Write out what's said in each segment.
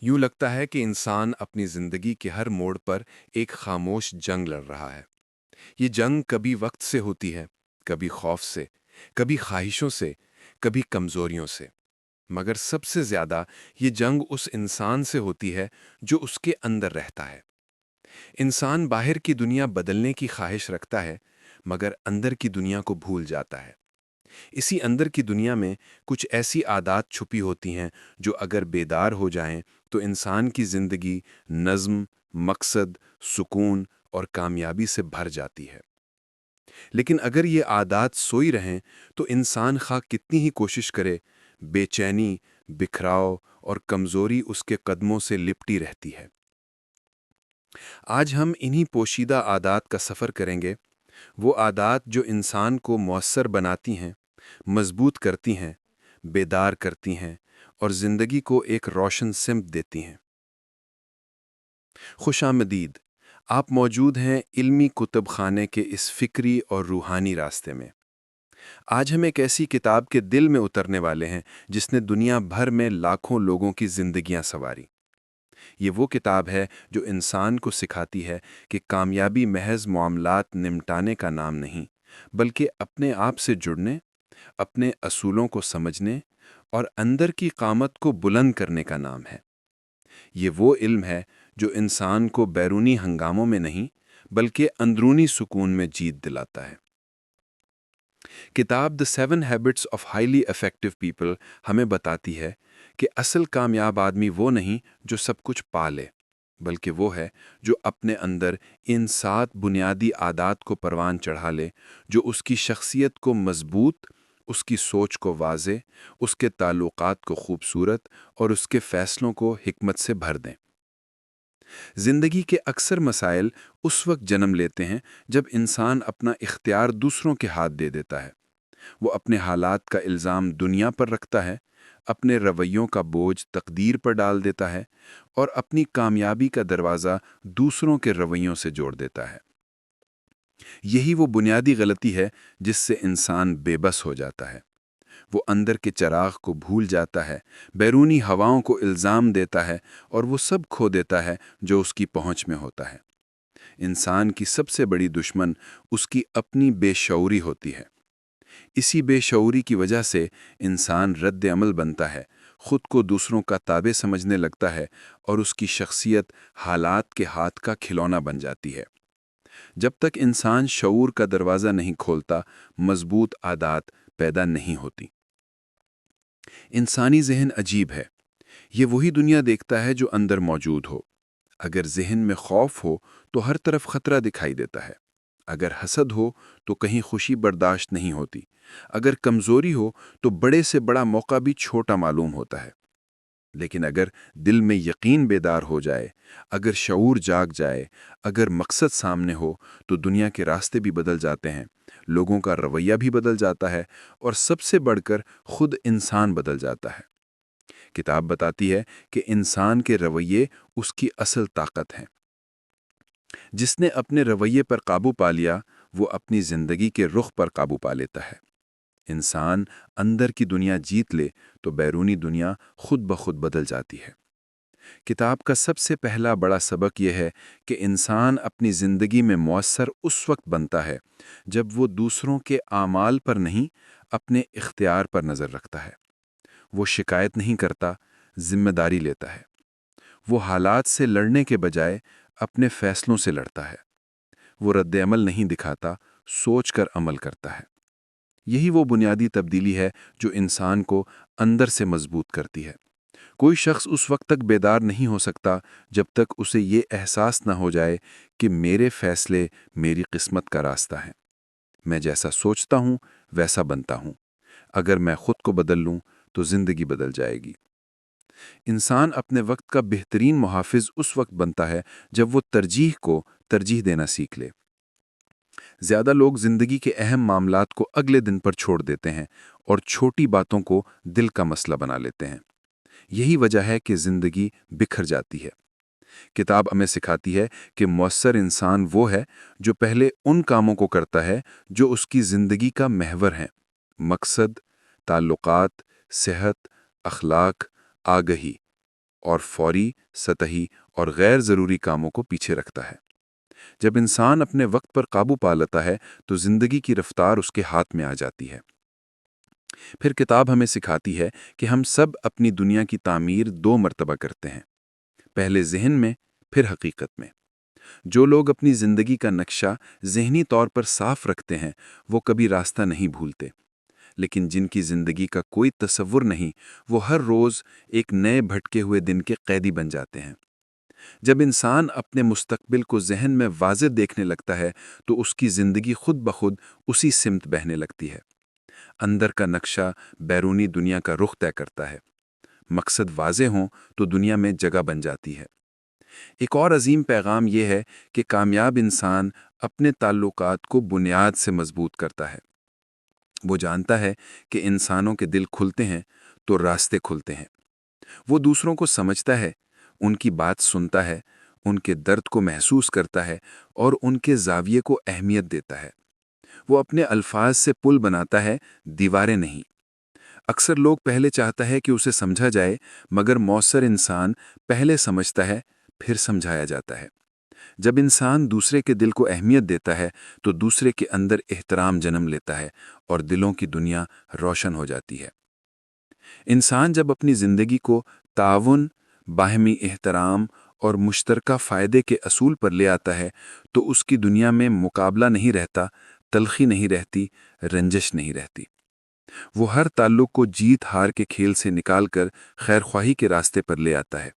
यूं लगता है कि इंसान अपनी जिंदगी के हर मोड़ पर एक खामोश जंग लड़ रहा है। ये जंग कभी वक्त से होती है, कभी खौफ से, कभी ख्वाहिशों से, कभी कमजोरियों से। मगर सबसे ज्यादा ये जंग उस इंसान से होती है जो उसके अंदर रहता है। इंसान बाहर की दुनिया बदलने की ख्वाहिश रखता है, मगर अंदर की दुनिया को भूल जाता है। इसी अंदर की दुनिया में कुछ ऐसी आदत छुपी होती हैं जो अगर बेदार हो जाएं तो इंसान की जिंदगी नज्म, मकसद, सुकून और कामयाबी से भर जाती है। लेकिन अगर ये आदत सोई रहें तो इंसान खा कितनी ही कोशिश करे, बेचैनी, बिखराव और कमजोरी उसके कदमों से लिपटी रहती है। आज हम इन्हीं पोशीदा आदत का सफ़र करेंगे, वो आदत जो इंसान को मौसर बनाती हैं, मजबूत करती हैं, बेदार करती हैं और ज़िंदगी को एक रोशन सिमत देती हैं। खुशामदीद, आप मौजूद हैं इल्मी कुतुब खाने के इस फ़िक्री और रूहानी रास्ते में। आज हम एक ऐसी किताब के दिल में उतरने वाले हैं जिसने दुनिया भर में लाखों लोगों की ज़िंदगियां संवारी। ये वो किताब है जो इंसान को सिखाती है कि कामयाबी महज मामलात निमटाने का नाम नहीं, बल्कि अपने आप से जुड़ने, अपने असूलों को समझने और अंदर की क़ामत को बुलंद करने का नाम है। ये वो इल्म है जो इंसान को बैरूनी हंगामों में नहीं, बल्कि अंदरूनी सुकून में जीत दिलाता है। किताब the 7 habits of highly effective people हमें बताती है कि असल कामयाब आदमी वो नहीं जो सब कुछ पा ले, बल्कि वो है जो अपने अंदर इन 7 बुनियादी आदात को परवान चढ़ा ले, जो उसकी शख्सियत को मजबूत, उसकी सोच को वाज़े, उसके ताल्लुकात को खूबसूरत और उसके फ़ैसलों को हिकमत से भर दें। ज़िंदगी के अक्सर मसाइल उस वक्त जन्म लेते हैं जब इंसान अपना इख्तियार दूसरों के हाथ दे देता है। वो अपने हालात का इल्ज़ाम दुनिया पर रखता है, अपने रवैयों का बोझ तकदीर पर डाल देता है और अपनी कामयाबी का दरवाज़ा दूसरों के रवैयों से जोड़ देता है। यही वो बुनियादी गलती है जिससे इंसान बेबस हो जाता है। वो अंदर के चिराग को भूल जाता है, बैरूनी हवाओं को इल्ज़ाम देता है और वो सब खो देता है जो उसकी पहुंच में होता है। इंसान की सबसे बड़ी दुश्मन उसकी अपनी बेशऊरी होती है। इसी बेशऊरी की वजह से इंसान रद्द अमल बनता है, खुद को दूसरों का ताबे समझने लगता है और उसकी शख्सियत हालात के हाथ का खिलौना बन जाती है। जब तक इंसान शऊर का दरवाज़ा नहीं खोलता, मजबूत आदत पैदा नहीं होती। इंसानी जहन अजीब है। ये वही दुनिया देखता है जो अंदर मौजूद हो। अगर जहन में खौफ हो तो हर तरफ खतरा दिखाई देता है। अगर हसद हो तो कहीं खुशी बर्दाश्त नहीं होती। अगर कमजोरी हो तो बड़े से बड़ा मौका भी छोटा मालूम होता है। लेकिन अगर दिल में यकीन बेदार हो जाए, अगर शऊर जाग जाए, अगर मकसद सामने हो, तो दुनिया के रास्ते भी बदल जाते हैं, लोगों का रवैया भी बदल जाता है और सबसे बढ़कर खुद इंसान बदल जाता है। किताब बताती है कि इंसान के रवैये उसकी असल ताकत हैं। जिसने अपने रवैये पर काबू पा लिया, वो अपनी जिंदगी के रुख पर काबू पा लेता है। इंसान अंदर की दुनिया जीत ले तो बैरूनी दुनिया खुद ब खुद बदल जाती है। किताब का सबसे पहला बड़ा सबक यह है कि इंसान अपनी ज़िंदगी में मौसर उस वक्त बनता है जब वो दूसरों के आमाल पर नहीं, अपने इख्तियार पर नज़र रखता है। वो शिकायत नहीं करता, जिम्मेदारी लेता है। वो हालात से लड़ने के बजाय अपने फैसलों से लड़ता है। वो रद्द-ए-अमल नहीं दिखाता, सोच कर अमल करता है। यही वो बुनियादी तब्दीली है जो इंसान को अंदर से मजबूत करती है। कोई शख्स उस वक्त तक बेदार नहीं हो सकता जब तक उसे ये एहसास ना हो जाए कि मेरे फैसले मेरी किस्मत का रास्ता है। मैं जैसा सोचता हूँ वैसा बनता हूँ। अगर मैं खुद को बदल लूँ तो जिंदगी बदल जाएगी। इंसान अपने वक्त का बेहतरीन मुहाफिज उस वक्त बनता है जब वो तरजीह को तरजीह देना सीख ले। ज्यादा लोग जिंदगी के अहम मामलात को अगले दिन पर छोड़ देते हैं और छोटी बातों को दिल का मसला बना लेते हैं। यही वजह है कि जिंदगी बिखर जाती है। किताब हमें सिखाती है कि मौसर इंसान वो है जो पहले उन कामों को करता है जो उसकी जिंदगी का महवर हैं: मकसद, ताल्लुकात, सेहत, अखलाक, आगही। اور فوری، سطحی اور غیر ضروری کاموں کو پیچھے رکھتا ہے۔ جب انسان اپنے وقت پر قابو پا لیتا ہے تو زندگی کی رفتار اس کے ہاتھ میں آ جاتی ہے۔ پھر کتاب ہمیں سکھاتی ہے کہ ہم سب اپنی دنیا کی تعمیر 2 مرتبہ کرتے ہیں، پہلے ذہن میں، پھر حقیقت میں۔ جو لوگ اپنی زندگی کا نقشہ ذہنی طور پر صاف رکھتے ہیں وہ کبھی راستہ نہیں بھولتے، لیکن جن کی زندگی کا کوئی تصور نہیں وہ ہر روز ایک نئے بھٹکے ہوئے دن کے قیدی بن جاتے ہیں۔ جب انسان اپنے مستقبل کو ذہن میں واضح دیکھنے لگتا ہے تو اس کی زندگی خود بخود اسی سمت بہنے لگتی ہے۔ اندر کا نقشہ بیرونی دنیا کا رخ طے کرتا ہے۔ مقصد واضح ہوں تو دنیا میں جگہ بن جاتی ہے۔ ایک اور عظیم پیغام یہ ہے کہ کامیاب انسان اپنے تعلقات کو بنیاد سے مضبوط کرتا ہے۔ وہ جانتا ہے کہ انسانوں کے دل کھلتے ہیں تو راستے کھلتے ہیں۔ وہ دوسروں کو سمجھتا ہے، ان کی بات سنتا ہے، ان کے درد کو محسوس کرتا ہے اور ان کے زاویے کو اہمیت دیتا ہے۔ وہ اپنے الفاظ سے پل بناتا ہے، دیواریں نہیں۔ اکثر لوگ پہلے چاہتا ہے کہ اسے سمجھا جائے، مگر مؤثر انسان پہلے سمجھتا ہے، پھر سمجھایا جاتا ہے۔ جب انسان دوسرے کے دل کو اہمیت دیتا ہے تو دوسرے کے اندر احترام جنم لیتا ہے اور دلوں کی دنیا روشن ہو جاتی ہے۔ انسان جب اپنی زندگی کو تعاون، باہمی احترام اور مشترکہ فائدے کے اصول پر لے آتا ہے تو اس کی دنیا میں مقابلہ نہیں رہتا، تلخی نہیں رہتی، رنجش نہیں رہتی۔ وہ ہر تعلق کو جیت ہار کے کھیل سے نکال کر خیرخواہی کے راستے پر لے آتا ہے۔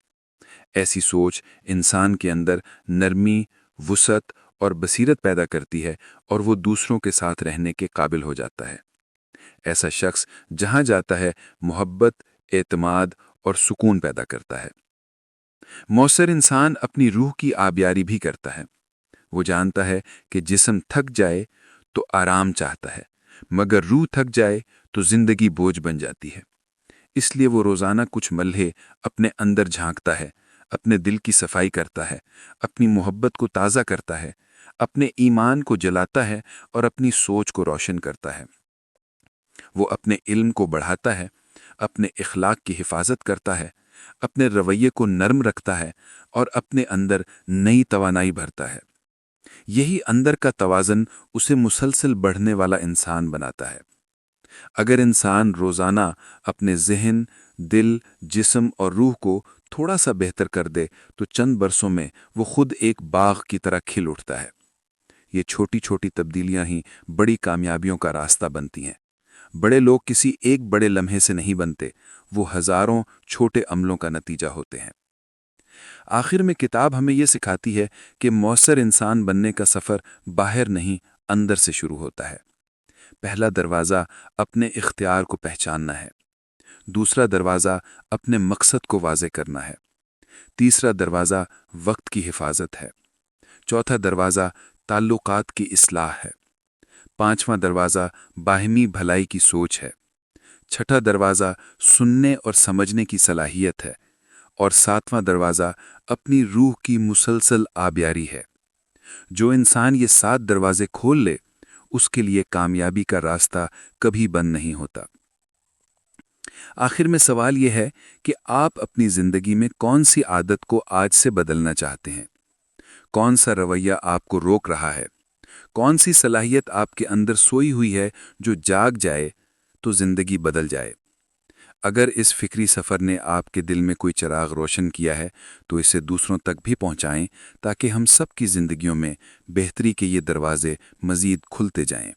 ایسی سوچ انسان کے اندر نرمی، وسعت اور بصیرت پیدا کرتی ہے اور وہ دوسروں کے ساتھ رہنے کے قابل ہو جاتا ہے۔ ایسا شخص جہاں جاتا ہے محبت، اعتماد اور سکون پیدا کرتا ہے۔ مؤثر انسان اپنی روح کی آبیاری بھی کرتا ہے۔ وہ جانتا ہے کہ جسم تھک جائے تو آرام چاہتا ہے، مگر روح تھک جائے تو زندگی بوجھ بن جاتی ہے۔ اس لیے وہ روزانہ کچھ ملحے اپنے اندر جھانکتا ہے، اپنے دل کی صفائی کرتا ہے، اپنی محبت کو تازہ کرتا ہے، اپنے ایمان کو جلاتا ہے اور اپنی سوچ کو روشن کرتا ہے۔ وہ اپنے علم کو بڑھاتا ہے، اپنے اخلاق کی حفاظت کرتا ہے، اپنے رویے کو نرم رکھتا ہے اور اپنے اندر نئی توانائی بھرتا ہے۔ یہی اندر کا توازن اسے مسلسل بڑھنے والا انسان بناتا ہے۔ اگر انسان روزانہ اپنے ذہن، دل، جسم اور روح کو تھوڑا سا بہتر کر دے تو چند برسوں میں وہ خود ایک باغ کی طرح کھل اٹھتا ہے۔ یہ چھوٹی چھوٹی تبدیلیاں ہی بڑی کامیابیوں کا راستہ بنتی ہیں۔ بڑے لوگ کسی ایک بڑے لمحے سے نہیں بنتے، وہ ہزاروں چھوٹے عملوں کا نتیجہ ہوتے ہیں۔ آخر میں کتاب ہمیں یہ سکھاتی ہے کہ مؤثر انسان بننے کا سفر باہر نہیں، اندر سے شروع ہوتا ہے۔ پہلا دروازہ اپنے اختیار کو پہچاننا ہے، دوسرا دروازہ اپنے مقصد کو واضح کرنا ہے، تیسرا دروازہ وقت کی حفاظت ہے، چوتھا دروازہ تعلقات کی اصلاح ہے، پانچواں دروازہ باہمی بھلائی کی سوچ ہے، چھٹا دروازہ سننے اور سمجھنے کی صلاحیت ہے، اور ساتواں دروازہ اپنی روح کی مسلسل آبیاری ہے۔ جو انسان یہ 7 دروازے کھول لے اس کے لیے کامیابی کا راستہ کبھی بند نہیں ہوتا۔ آخر میں سوال یہ ہے کہ آپ اپنی زندگی میں کون سی عادت کو آج سے بدلنا چاہتے ہیں؟ کون سا رویہ آپ کو روک رہا ہے؟ کون سی صلاحیت آپ کے اندر سوئی ہوئی ہے جو جاگ جائے تو زندگی بدل جائے؟ اگر اس فکری سفر نے آپ کے دل میں کوئی چراغ روشن کیا ہے تو اسے دوسروں تک بھی پہنچائیں تاکہ ہم سب کی زندگیوں میں بہتری کے یہ دروازے مزید کھلتے جائیں۔